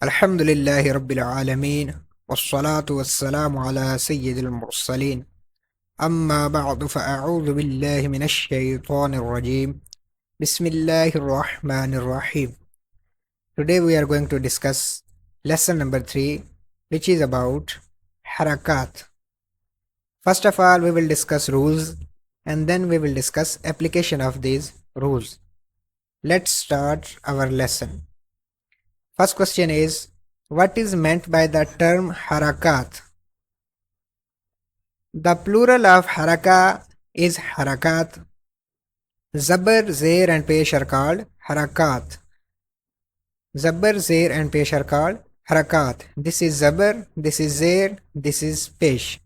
Alhamdulillahi Rabbil Alameen. Wassalatu wassalamu ala Sayyidil Mursaleen. Amma ba'du fa'a'udhu billahi minash shaytanir rajim. Bismillahir Rahmanir Rahim. Today we are going to discuss lesson number 3, which is about harakat. First of all, we will discuss rules and then we will discuss application of these rules. Let's start our lesson. First question is, what is meant by the term harakat? The plural of haraka is harakat. Zabar, Zair and Pesh are called harakat. Zabar, Zair and Pesh are called harakat. This is Zabar, this is Zair, this is Pesh.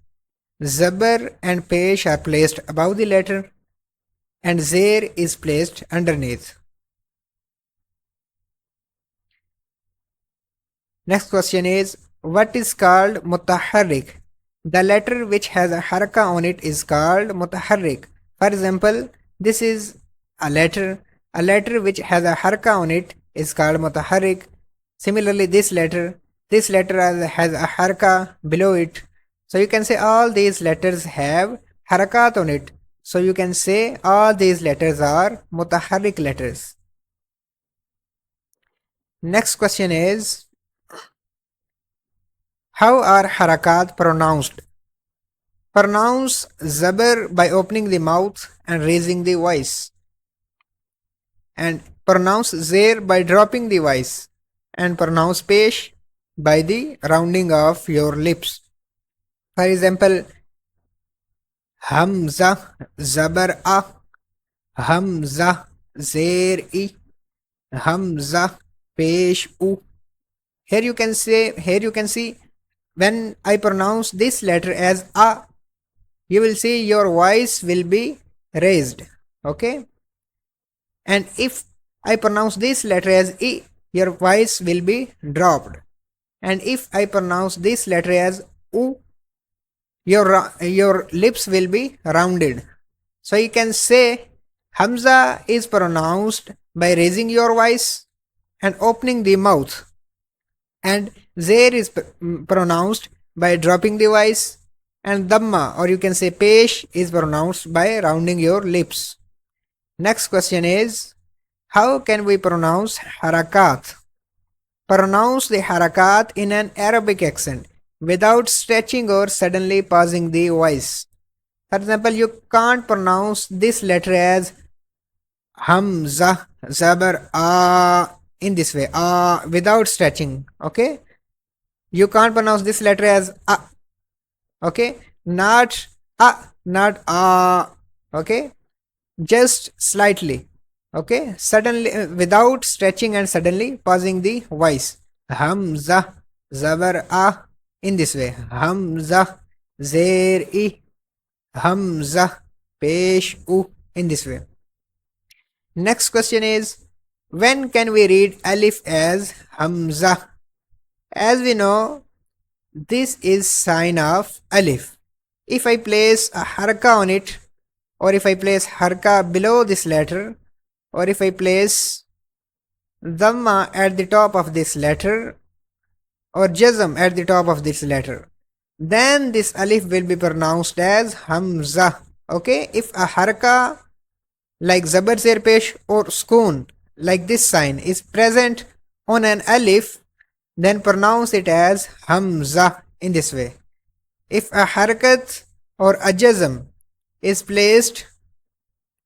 Zabar and Pesh are placed above the letter and Zair is placed underneath. Next question is, what is called mutaharrik? The letter which has a haraka on it is called mutaharrik. For example, this is a letter which has a haraka on it is called mutaharrik. Similarly, this letter has a haraka below it. So you can say all these letters have harakat on it. So you can say all these letters are mutaharrik letters. Next question is, how are harakat pronounced? Pronounce zabar by opening the mouth and raising the voice. And pronounce zair by dropping the voice. And pronounce pesh by the rounding of your lips. For example, hamza zabar a, hamza zair I, hamza pesh u. Here you can see when I pronounce this letter as a, you will see your voice will be raised. Okay. And if I pronounce this letter as I, your voice will be dropped. And if I pronounce this letter as U, your lips will be rounded. So you can say Hamza is pronounced by raising your voice and opening the mouth. And Zair is pronounced by dropping the voice, and Dhamma, or you can say Pesh, is pronounced by rounding your lips. Next question is, how can we pronounce harakat? Pronounce the harakat in an Arabic accent without stretching or suddenly pausing the voice. For example, you can't pronounce this letter as Hamza, Zabar, A in this way, without stretching. Okay. You can't pronounce this letter as A. Okay. Not A, not A. Okay. Just slightly. Okay. Suddenly, without stretching and suddenly pausing the voice. Hamza, Zabar, A in this way. Hamza, Zair, I, Hamza, Pesh, U in this way. Next question is, when can we read alif as Hamza? As we know, this is sign of alif. If I place a haraka on it, or if I place haraka below this letter, or if I place dhamma at the top of this letter, or jazm at the top of this letter, then this alif will be pronounced as Hamza. Okay, if a haraka like zabar, zair, pesh or sukoon like this sign is present on an alif, then pronounce it as Hamza in this way. If a harakat or a jazm is placed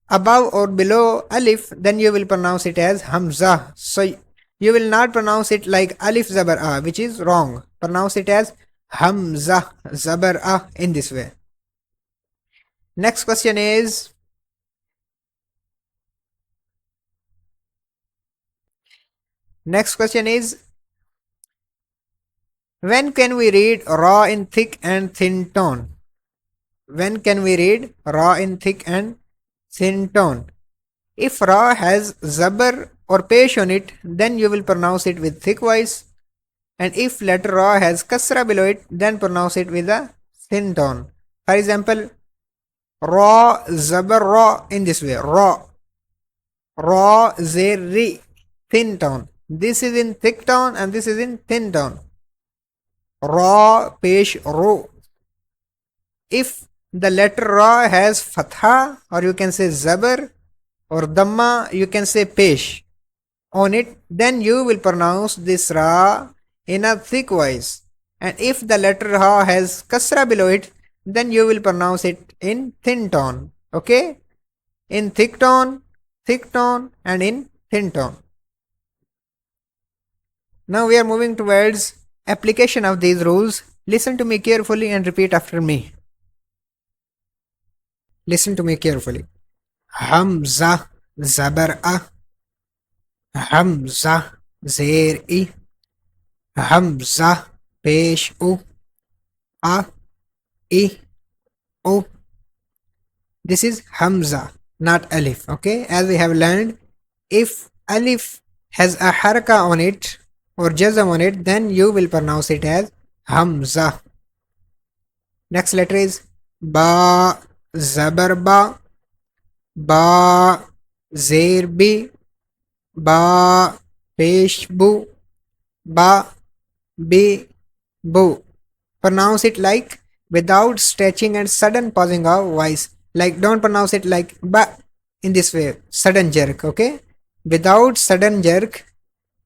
above or below alif, then you will pronounce it as Hamza. So you will not pronounce it like alif zabar a, which is wrong. Pronounce it as Hamza zabar a in this way. Next question is, when can we read ra in thick and thin tone? When can we read ra in thick and thin tone? If ra has zabar or pesh on it, then you will pronounce it with thick voice. And if letter ra has kasra below it, then pronounce it with a thin tone. For example, ra zabar ra in this way. Ra, ra zeri, thin tone. This is in thick tone and this is in thin tone. Ra, pesh, ro. If the letter Ra has fatha, or you can say zabar, or damma, you can say pesh on it, then you will pronounce this Ra in a thick voice. And if the letter Ra has kasra below it, then you will pronounce it in thin tone. Okay? In thick tone, and in thin tone. Now we are moving towards application of these rules. Listen to me carefully and repeat after me. Listen to me carefully. Hamza zabar a, Hamza zir i, Hamza pesh u, a I o. This is Hamza, not Alif. Okay, as we have learned, if Alif has a haraka on it or jazm on it, then you will pronounce it as Hamza. Next letter is Ba, Zabar Ba, Ba, Zer Bi, Ba, Pesh Bu, Ba, Bi, Bu. Pronounce it like without stretching and sudden pausing of voice. Like don't pronounce it like ba in this way, sudden jerk, okay? Without sudden jerk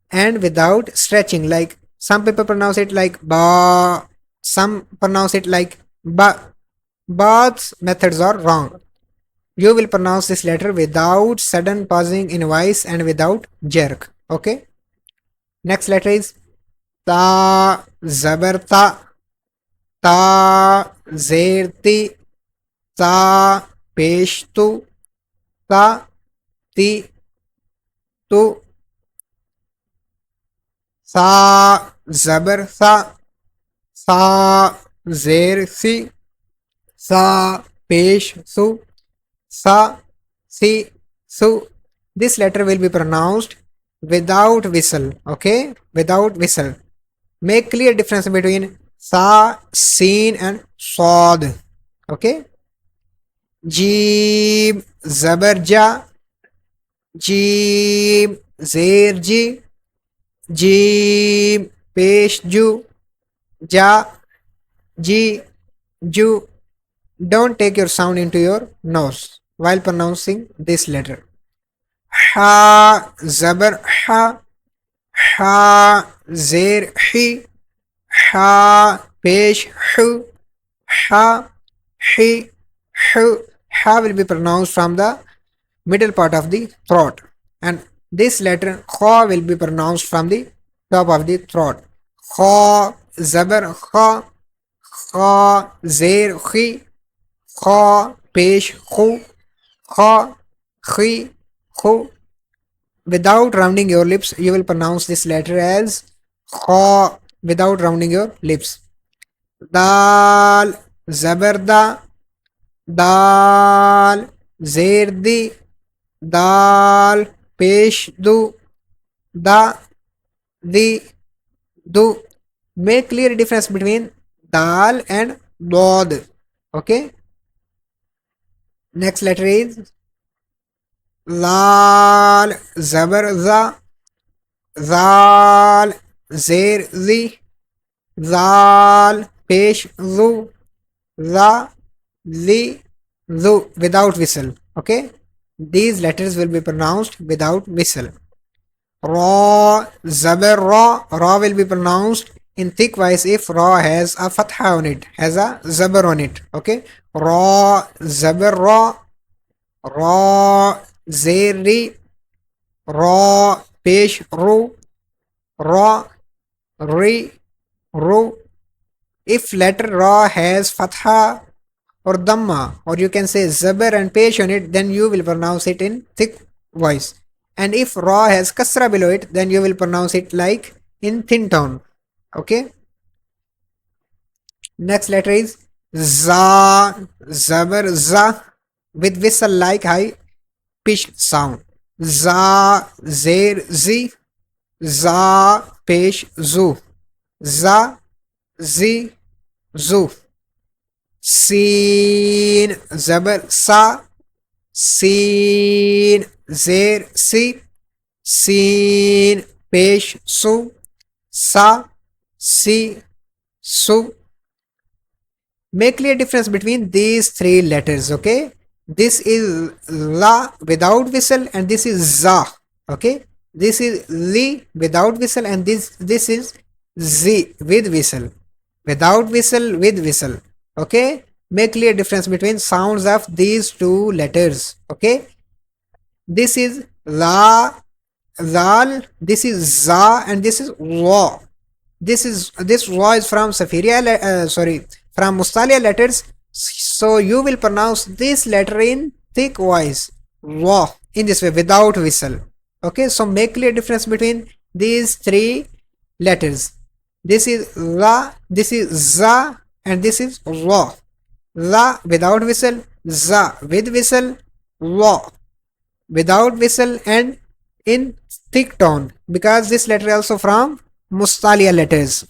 and without stretching. Like some people pronounce it like ba, some pronounce it like ba. Both methods are wrong. You will pronounce this letter without sudden pausing in voice and without jerk, okay? Next letter is ta, zabar ta, ta, zer ti, ta, pesh tu, ta, ti, tu, sa, zabar sa, zer si, sa, pesh su, sa, si, su. This letter will be pronounced without whistle, okay? Without whistle. Make clear difference between sa, sin and sod, okay? Jeem, zabar ja, jeem, zer ji, jeem, pesh ju, ja, ji, ju. Don't take your sound into your nose while pronouncing this letter. Ha, zabar ha, ha, zer hi, ha, pesh hu, ha, hi, hu. Ha will be pronounced from the middle part of the throat, and this letter kha will be pronounced from the top of the throat. Kha, zabar kha, kha, zer khi, kha, pesh khu, kha, khi, khu. Without rounding your lips, you will pronounce this letter as kha without rounding your lips. Dal, zabarda, dal, zerdi, dal, pesh du, da, di, du. Make clear difference between dal and dod. Okay. Next letter is lal, zabar za, zal, zer zi, zal, pesh zu, za, zi, zu without whistle. Okay, these letters will be pronounced without whistle. Ra, zabar ra, ra will be pronounced in thick voice if ra has a fatha on it, has a zabar on it. Okay, ra, zabar ra, ra, zeri, ra, pesh ru, ra, ri, ru. If letter ra has fatha or damma, or you can say zabar and pesh on it, then you will pronounce it in thick voice. And if ra has kasra below it, then you will pronounce it like in thin tone. Okay. Next letter is za, zabar za with whistle like high pitched sound. Za, zer zi, za, pesh zu, za, zi, zu. Sin, zabar sa, sin, zer si, sin, pesh, su, sa, si, su. Make clear difference between these three letters, okay? This is la without whistle and this is za, okay? This is li without whistle and this is z with whistle. Without whistle, with whistle, okay? Make clear difference between sounds of these two letters, okay? This is la, zal, this is za and this is wa. This wa is from from Mustalia letters. So you will pronounce this letter in thick voice, wa, in this way without whistle. Okay, so make clear difference between these three letters. This is la, this is za, and this is wa. La without whistle, za with whistle, wa without whistle and in thick tone, because this letter is also from Mustalia letters.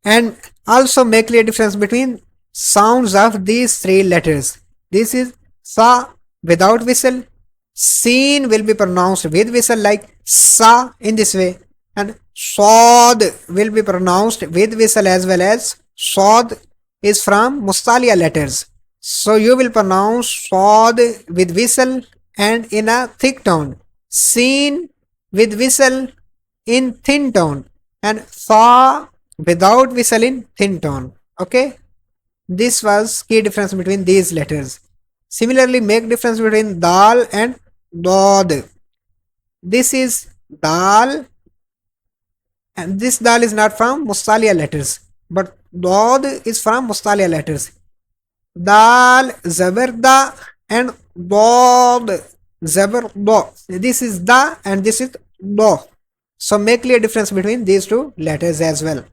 And also make clear difference between sounds of these three letters. This is sa without whistle. Seen will be pronounced with whistle like sa in this way, and sod will be pronounced with whistle as well as sod is from Mustalia letters. So you will pronounce sod with whistle and in a thick tone, seen with whistle in thin tone, and fa without whistle in thin tone. Okay, this was key difference between these letters. Similarly, make difference between dal and dod. This is dal, and this dal is not from Mustalia letters, but dod is from Mustalia letters. Dal zabarda and dod zabardo. This is da and this is do. So make clear difference between these two letters as well.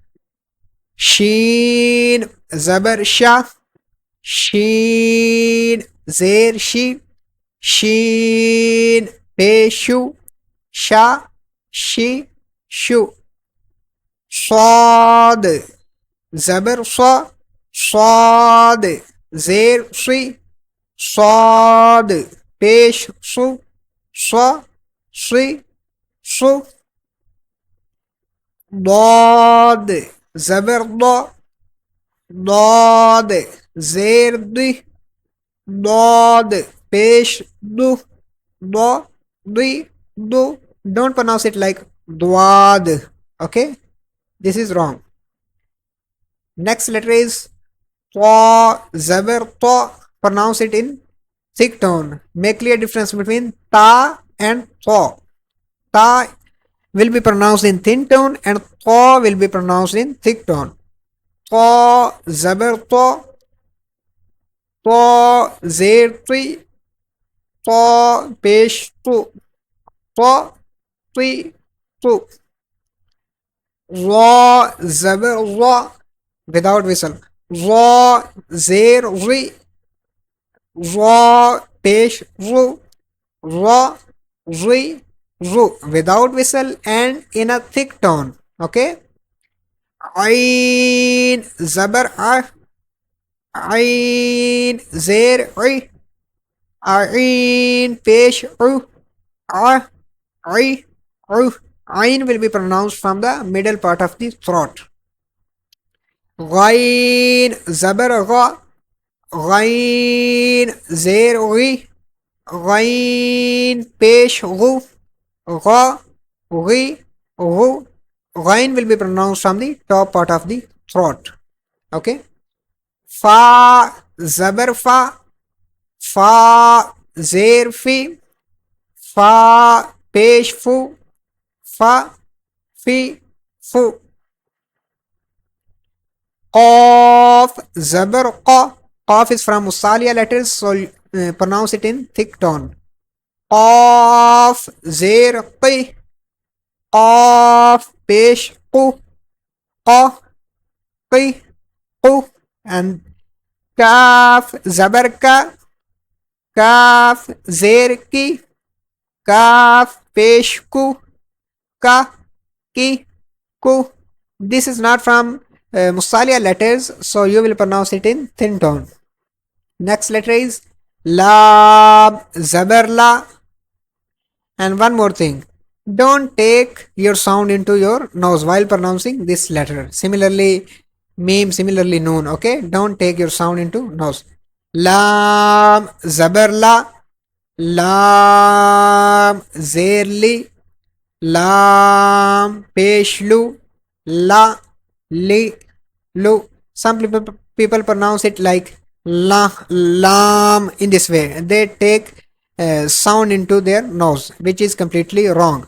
Sheen zabar sha, sheen zer shi, sheen peshu, sha shi shu. Sad zabar sa, sad zer shi, sad pesh su, sa shi su. ضاد زبر ض ضاد زير ض ضاد pesh du do di do. Don't pronounce it like dwad. Okay, this is wrong. Next letter is ta zabar ta. Pronounce it in thick tone. Make clear difference between ta and ta. Ta will be pronounced in thin tone and ta will be pronounced in thick tone. Ta zabar ta, ta zer ti, ta pesh tu, ta ti tu. Ra zabar ra without whistle. Ra zer ri, ra pesh ru, ra ri ru without whistle and in a thick tone. Okay. Ain zabar a, ain zer I, ain pesh u, a, I, u. Ain will be pronounced from the middle part of the throat. Ghain zabar gha, ghain zer ghi, ghain pesh ghu, gha, ghi, ghu. Ghain will be pronounced from the top part of the throat. Okay. Fa zabar fa, fa zer fi, fa pesh fu, fa fi fu. Qaf zabar qa. Qaf is from Mustalia letters, so pronounce it in thick tone. Qaf zer qi, qaf pesh qu, qa qi qu. And kaf zabar ka, kaf zer ki, kaf pesh ku, ka ki ku. This is not from Mustalia letters, so you will pronounce it in thin tone. Next letter is lam zabar la. And one more thing, Don't take your sound into your nose while pronouncing this letter. Similarly, meme, similarly noon. Okay, don't take your sound into nose. Lam zabarla, lam zerli, lam peshlu, la li lu. Some people pronounce it like la lam in this way. They take sound into their nose, which is completely wrong.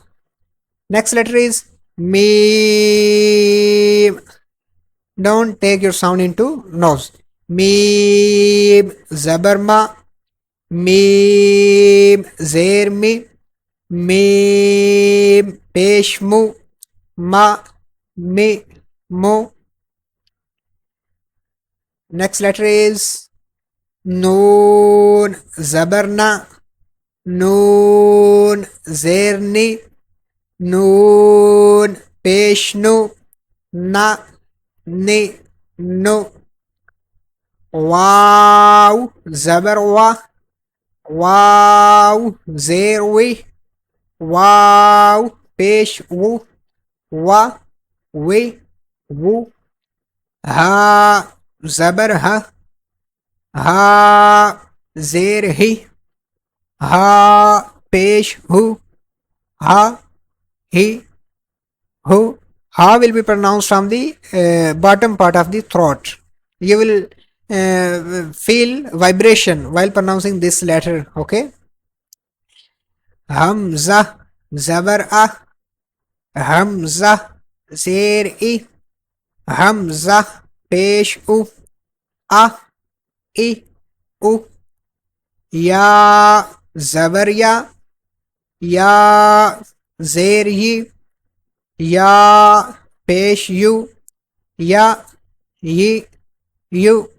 Next letter is me. Don't take your sound into nose. Me zabarma, me zermi, me peshmu, ma me mo. Next letter is noon zabarna, noon zerni, noon peshnu, na ni no. Wow zabarwa, wow zerwi, wow peshwu, wa we wu. Ha zabarha, ha zerhi, ha peshhu, ha he who. Ha will be pronounced from the bottom part of the throat. You will feel vibration while pronouncing this letter. Okay. Hamza, zabar a, hamza, zir i, hamza, pesh u, a, i, u, ya, zabar ya, zir yi, ya, pesh you, ya, yi, you.